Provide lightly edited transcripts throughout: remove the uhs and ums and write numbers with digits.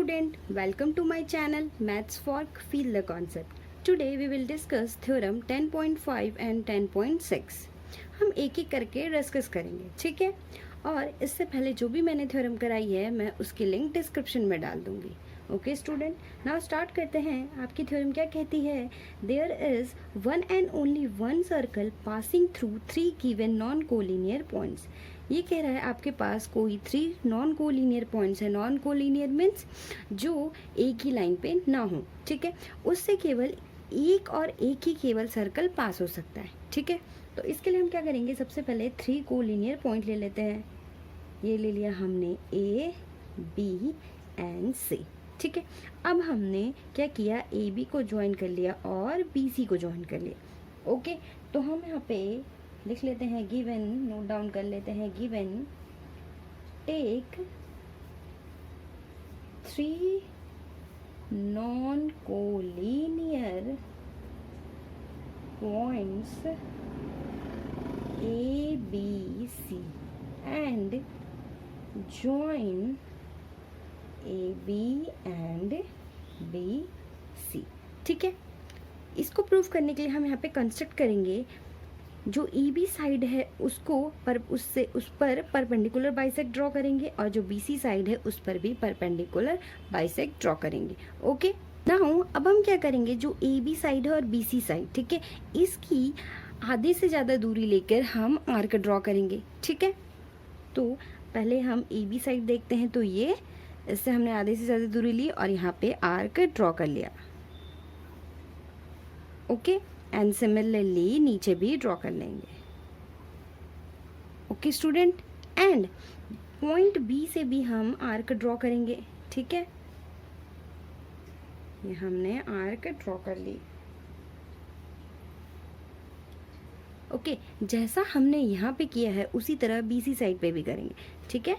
student, welcome to my channel Maths for Feel the Concept. Today we will discuss theorem 10.5 and 10.6. हम एक एक करके discuss करेंगे, ठीक है। और इससे पहले जो भी मैंने थ्योरम कराई है मैं उसकी लिंक डिस्क्रिप्शन में डाल दूंगी। ओके स्टूडेंट, नाउ स्टार्ट करते हैं। आपकी थ्योरम क्या कहती है? There is one and only one circle passing through three given non collinear points. ये कह रहा है आपके पास कोई थ्री नॉन कोलिनियर पॉइंट्स है। नॉन कोलिनियर मीन्स जो एक ही लाइन पे ना हो, ठीक है। उससे केवल एक और एक ही केवल सर्कल पास हो सकता है, ठीक है। तो इसके लिए हम क्या करेंगे, सबसे पहले थ्री कोलिनियर पॉइंट ले लेते हैं। ये ले लिया हमने ए बी एंड सी, ठीक है। अब हमने क्या किया, ए बी को ज्वाइन कर लिया और बी सी को ज्वाइन कर लिया। ओके, तो हम यहाँ पे लिख लेते हैं गिवन, नोट डाउन कर लेते हैं given, take three non collinear points A, B, C and join A, B and B, C, ठीक है। इसको प्रूफ करने के लिए हम यहाँ पे कंस्ट्रक्ट करेंगे जो ई बी साइड है उसको उस पर परपेंडिकुलर बाइसेक्ट ड्रॉ करेंगे और जो बी सी साइड है उस पर भी परपेंडिकुलर बाइसेक्ट ड्रॉ करेंगे। ओके, नाउ अब हम क्या करेंगे, जो ए बी साइड है और बी सी साइड, ठीक है, इसकी आधे से ज़्यादा दूरी लेकर हम आर्क ड्रॉ करेंगे, ठीक है। तो पहले हम ए बी साइड देखते हैं। तो ये इससे हमने आधे से ज़्यादा दूरी ली और यहाँ पे आर्क ड्रॉ कर लिया। ओके, एंड सिमिलरली नीचे भी ड्रॉ कर लेंगे। Okay student, and point B से भी हम आर्क ड्रॉ करेंगे, ठीक है। ये हमने आर्क ड्रॉ कर ली। ओके, जैसा हमने यहाँ पे किया है उसी तरह बी सी साइड पे भी करेंगे, ठीक है।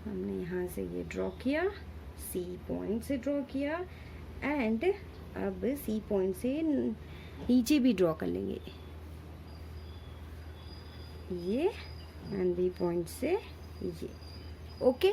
हमने यहाँ से ये ड्रॉ किया, सी पॉइंट से ड्रॉ किया एंड अब सी पॉइंट से नीचे भी ड्रॉ कर लेंगे ये, एंड बी पॉइंट से ये। ओके,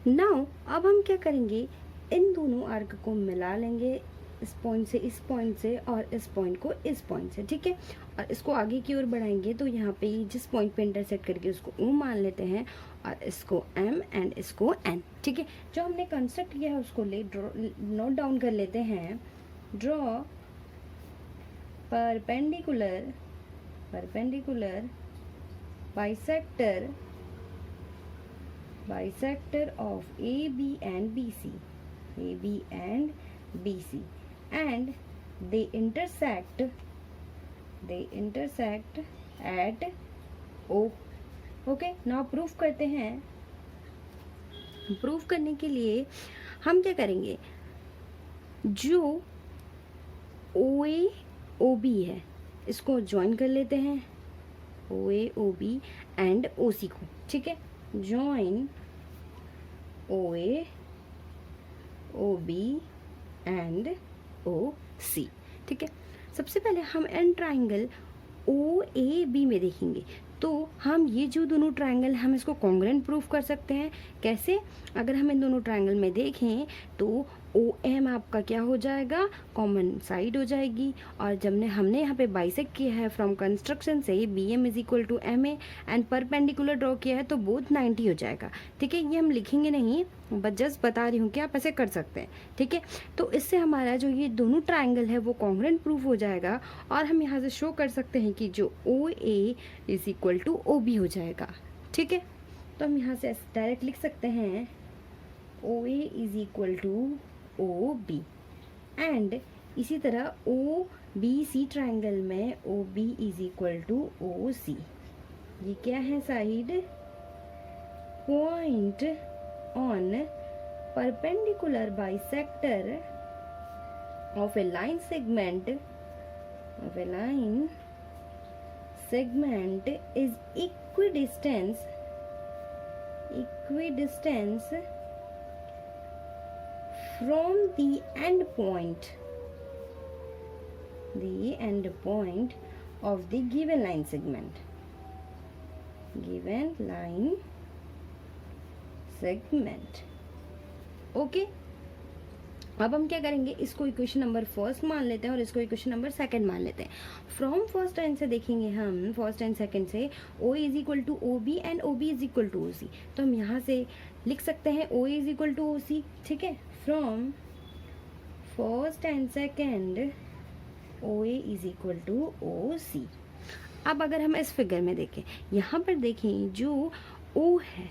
नाउ अब हम क्या करेंगे, इन दोनों आर्क को मिला लेंगे, इस पॉइंट से इस पॉइंट से और इस पॉइंट को इस पॉइंट से, ठीक है। और इसको आगे की ओर बढ़ाएंगे तो यहाँ पे जिस पॉइंट पे इंटरसेक्ट करके उसको ओ मान लेते हैं और इसको एम एंड इसको एन, ठीक है। जो हमने कंस्ट्रक्ट किया है उसको नोट डाउन कर लेते हैं। Draw perpendicular bisector of A B and B C and they intersect at O. Okay, now proof करते हैं। प्रूफ करने के लिए हम क्या करेंगे, जो ओ ए ओ बी है इसको ज्वाइन कर लेते हैं, O A O B and O सी को, ठीक है। Join O A O B and O C, ठीक है। सबसे पहले हम an triangle O A B में देखेंगे तो हम ये जो दोनों ट्राइंगल हम इसको कॉन्ग्रुएंट प्रूफ कर सकते हैं। कैसे? अगर हम इन दोनों ट्राइंगल में देखें तो ओ एम आपका क्या हो जाएगा, कॉमन साइड हो जाएगी। और जब हमने यहाँ पे बाइसेक्ट किया है फ्रॉम कंस्ट्रक्शन से, B M is equal to M A and perpendicular draw किया है तो बोथ 90 हो जाएगा, ठीक है। ये हम लिखेंगे नहीं, बस जस्ट बता रही हूँ कि आप ऐसे कर सकते हैं, ठीक है। तो इससे हमारा जो ये दोनों ट्राइंगल है वो कॉन्ग्रुएंट प्रूफ हो जाएगा और हम यहाँ से शो कर सकते हैं कि जो O A is equal to O B हो जाएगा, ठीक है। तो हम यहाँ से डायरेक्ट लिख सकते हैं O A is equal to O B and इसी तरह ओ बी सी ट्राइंगल में O B is equal to O C. ये क्या है side, point on perpendicular bisector of a line segment is equidistant from the end point of the given line segment. Okay, अब हम क्या करेंगे, इसको equation number first मान लेते हैं और इसको इक्वेशन नंबर सेकंड मान लेते हैं। फ्रॉम फर्स्ट एंड से देखेंगे हम, फर्स्ट एंड सेकंड से O is equal to O B and O B is equal to O C, तो हम यहाँ से लिख सकते हैं O is equal to O C. ठीक है, from first and second O A is equal to O C. अब अगर हम इस फिगर में देखें, यहाँ पर देखें जो ओ है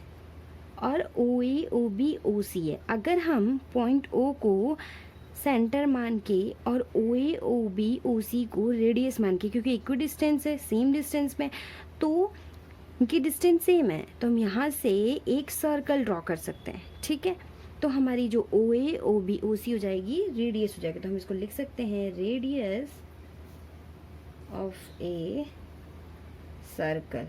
और ओ ए ओ बी ओ सी है, अगर हम पॉइंट ओ को सेंटर मान के और ओ ए ओ बी ओ सी को रेडियस मान के, क्योंकि इक्वी डिस्टेंस है, सेम डिस्टेंस में, तो उनकी डिस्टेंस सेम है, तो हम यहाँ से एक सर्कल ड्रॉ कर सकते हैं। ठीक है, तो हमारी जो O A O B O सी हो जाएगी रेडियस हो जाएगी, तो हम इसको लिख सकते हैं रेडियस ऑफ ए सर्कल।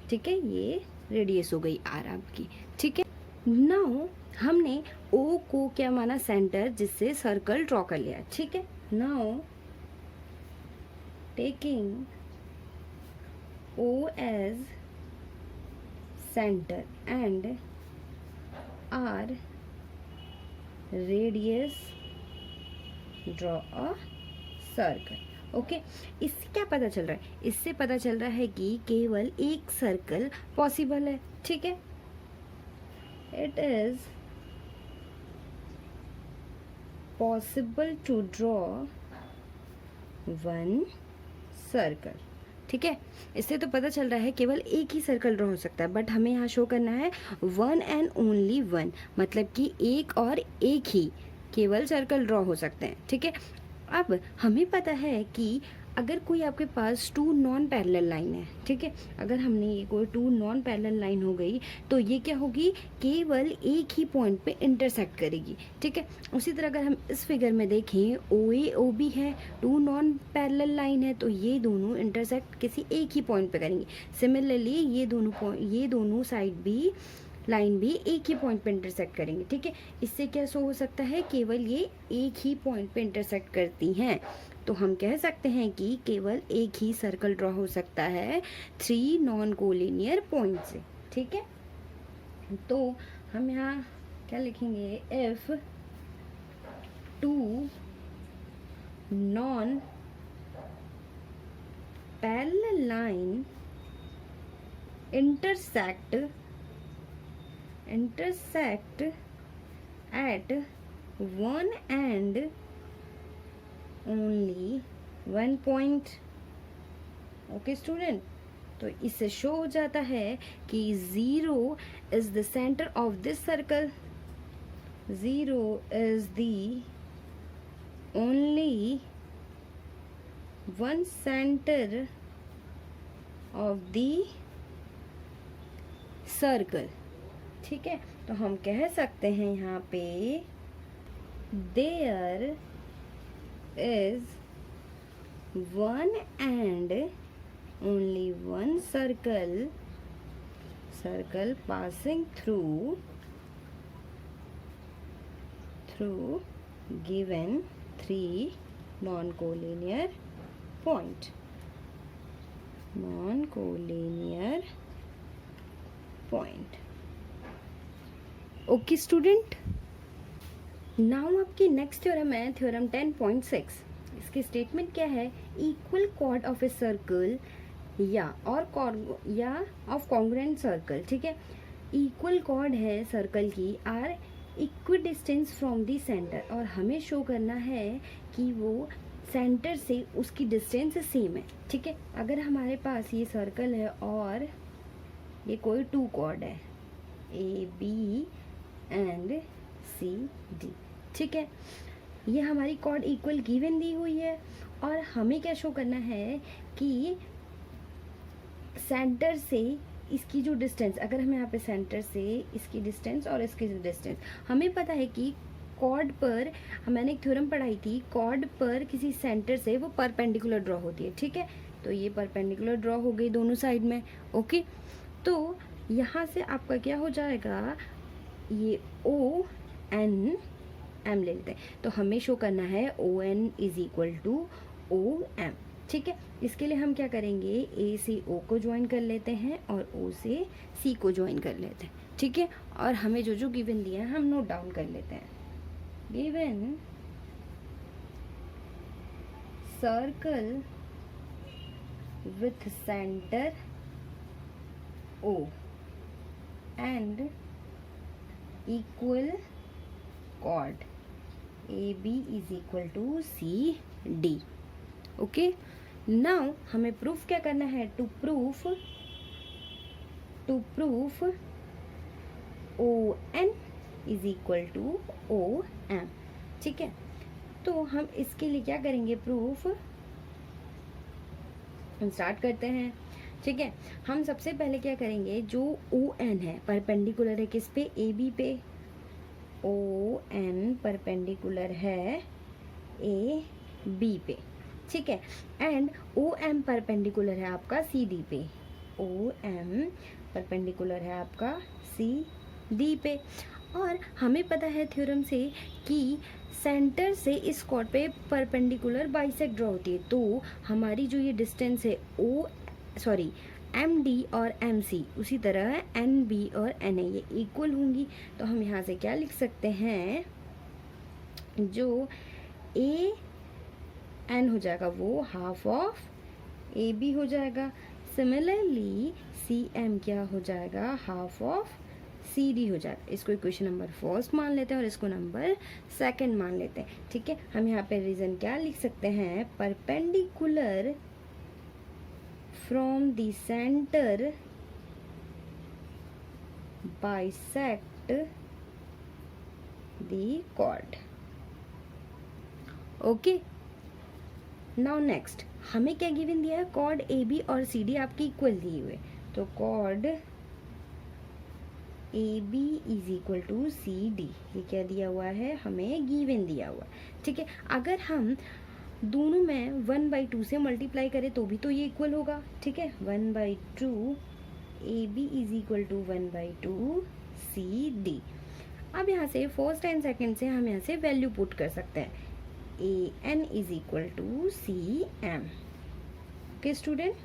ठीक है, ये रेडियस हो गई आर आपकी। ठीक है, नाउ हमने ओ को क्या माना, सेंटर, जिससे सर्कल ड्रॉ कर लिया। ठीक है, now taking O as centre and R radius, draw a circle. Okay, इससे क्या पता चल रहा है, इससे पता चल रहा है कि केवल एक सर्कल पॉसिबल है। ठीक है, it is possible to draw one circle. ठीक है, इससे तो पता चल रहा है केवल एक ही सर्कल ड्रॉ हो सकता है, बट हमें यहाँ शो करना है वन एंड ओनली वन, मतलब कि एक और एक ही केवल सर्कल ड्रॉ हो सकते हैं। ठीक है, अब हमें पता है कि अगर कोई आपके पास टू नॉन पैरेलल लाइन है, ठीक है, अगर हमने ये कोई टू नॉन पैरेलल लाइन हो गई तो ये क्या होगी, केवल एक ही पॉइंट पे इंटरसेक्ट करेगी। ठीक है, उसी तरह अगर हम इस फिगर में देखें, ओ ए ओ बी है, टू नॉन पैरेलल लाइन है, तो ये दोनों इंटरसेक्ट किसी एक ही पॉइंट पे करेंगे। सिमिलरली ये दोनों साइड भी, लाइन भी एक ही पॉइंट पे इंटरसेक्ट करेंगे। ठीक है, इससे क्या शो हो सकता है, केवल ये एक ही पॉइंट पे इंटरसेक्ट करती हैं, तो हम कह सकते हैं कि केवल एक ही सर्कल ड्रॉ हो सकता है थ्री नॉन कोलिनियर पॉइंट से। ठीक है, तो हम यहाँ क्या लिखेंगे, if two non parallel line intersect at one and only one point। Okay student, तो इससे शो हो जाता है कि zero is the centre of this circle, zero is the only one centre of the circle. ठीक है, तो हम कह सकते हैं यहाँ पे there is one and only one circle passing through given three non-collinear point। Okay student, now आपकी नेक्स्ट थ्योरम है थ्योरम 10.6। इसकी स्टेटमेंट क्या है, equal chord of a circle या ऑफ कॉन्ग्रुएंट सर्कल। ठीक है, इक्वल कॉर्ड है सर्कल की are equidistance from the centre, और हमें शो करना है कि वो सेंटर से उसकी डिस्टेंस सेम है। ठीक है, अगर हमारे पास ये सर्कल है और ये कोई टू कॉर्ड है A B and C D. ठीक है, ये हमारी कॉर्ड इक्वल गिवन दी हुई है, और हमें क्या शो करना है कि सेंटर से इसकी जो डिस्टेंस, अगर हम यहाँ पे सेंटर से इसकी डिस्टेंस और इसकी डिस्टेंस, हमें पता है कि कॉर्ड पर, मैंने एक थ्योरम पढ़ाई थी, कॉर्ड पर किसी सेंटर से वो परपेंडिकुलर ड्रॉ होती है। ठीक है, तो ये परपेंडिकुलर ड्रॉ हो गई दोनों साइड में। ओके, तो यहाँ से आपका क्या हो जाएगा, ये ओ एन एम ले लेते हैं, तो हमें शो करना है O N is equal to O M. ठीक है, इसके लिए हम क्या करेंगे, ए से ओ को ज्वाइन कर लेते हैं और ओ से सी को ज्वाइन कर लेते हैं। ठीक है, और हमें जो जो गिवन दिया है हम नोट डाउन कर लेते हैं। Given circle with center O and equal chord AB is equal to CD. Okay, now हमें प्रूफ क्या करना है? To proof ON is equal to OM. ठीक है, तो हम इसके लिए क्या करेंगे? प्रूफ हम स्टार्ट करते हैं। ठीक है, हम सबसे पहले क्या करेंगे? जो ON है परपेंडिकुलर है किस पे? AB पे। ON परपेंडिकुलर है AB पे। ठीक है, एंड OM परपेंडिकुलर है आपका CD पे। OM परपेंडिकुलर है आपका CD पे। और हमें पता है थ्योरम से कि सेंटर से इस कॉर्ड पे परपेंडिकुलर बाइसेक्ट ड्रॉ होती है, तो हमारी जो ये डिस्टेंस है MD और MC उसी तरह NB और NA ये इक्वल होंगी। तो हम यहाँ से क्या लिख सकते हैं? जो AN हो जाएगा वो हाफ ऑफ AB हो जाएगा। सिमिलरली CM क्या हो जाएगा? हाफ ऑफ CD हो जाएगा। इसको इक्वेशन नंबर फर्स्ट मान लेते हैं और इसको नंबर सेकंड मान लेते हैं। ठीक है, हम यहाँ पे रीजन क्या लिख सकते हैं? Perpendicular from the centre bisect the chord. Okay, now next हमें क्या गिवन दिया है? कॉर्ड AB और CD आपकी इक्वल दिए हुए, तो chord AB is equal to CD, ये क्या दिया हुआ है? हमें गिवन दिया हुआ। ठीक है, अगर हम दोनों में 1/2 से मल्टीप्लाई करें तो भी तो ये इक्वल होगा। ठीक है, 1/2 AB is equal to 1/2 CD। अब यहाँ से फर्स्ट एंड सेकंड से हम यहाँ से वैल्यू पुट कर सकते हैं। AN is equal to CM। Okay student,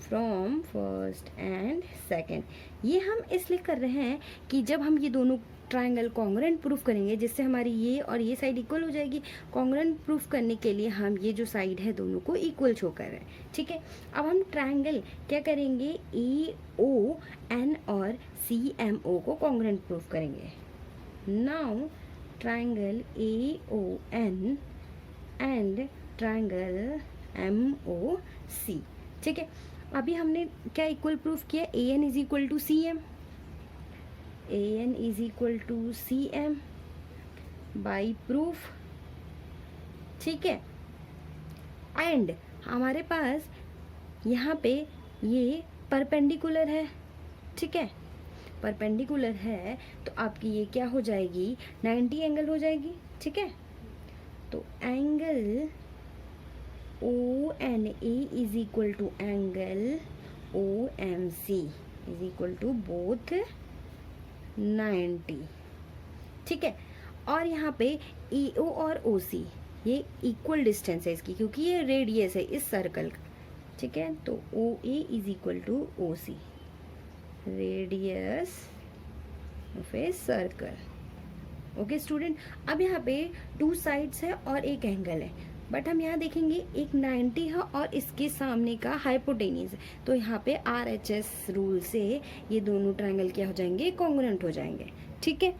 from first and second, ये हम इसलिए कर रहे हैं कि जब हम ये दोनों ट्रायंगल कॉन्ग्रुएंट प्रूफ करेंगे, जिससे हमारी ये और ये साइड इक्वल हो जाएगी। कॉन्ग्रुएंट प्रूफ करने के लिए हम ये जो साइड है दोनों को इक्वल शो कर रहे हैं। ठीक है, अब हम ट्रायंगल क्या करेंगे? AON और CMO को कॉन्ग्रुएंट प्रूफ करेंगे। Now triangle AON and triangle MOC। ठीक है, अभी हमने क्या इक्वल प्रूफ किया? AN is equal to CM, AN is equal to CM by proof. ठीक है, एंड हमारे पास यहाँ पे ये परपेंडिकुलर है। ठीक है, परपेंडिकुलर है तो आपकी ये क्या हो जाएगी? 90 एंगल हो जाएगी। ठीक है, तो angle ONA is equal to angle OMC is equal to both 90। ठीक है, और यहाँ पे AO और OC ये इक्वल डिस्टेंस है इसकी, क्योंकि ये रेडियस है इस सर्कल का। ठीक है, तो OA is equal to OC, radius of a circle. Okay student, अब यहाँ पे 2 साइड्स है और एक एंगल है, बट हम यहाँ देखेंगे एक 90 है और इसके सामने का हाइपोटेनियस है, तो यहाँ पे RHS रूल से ये दोनों ट्रायंगल क्या हो जाएंगे? कॉन्ग्रुएंट हो जाएंगे। ठीक है,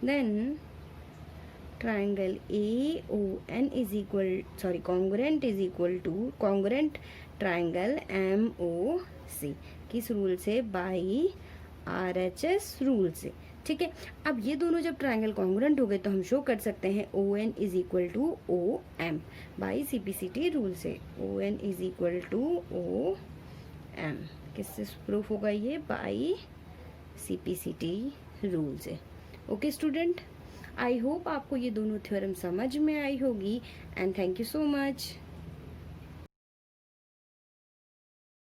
then triangle AON is equal congruent is equal to congruent triangle MOC किस रूल से? बाई RHS रूल से। ठीक है, अब ये दोनों जब ट्रायंगल कॉन्ग्रुएंट हो गए तो हम शो कर सकते हैं ON is equal to OM by CPCT rule से। ON is equal to OM किससे प्रूफ होगा ये? बाई CPCT रूल से। ओके स्टूडेंट, आई होप आपको ये दोनों थ्योरम समझ में आई होगी and thank you so much.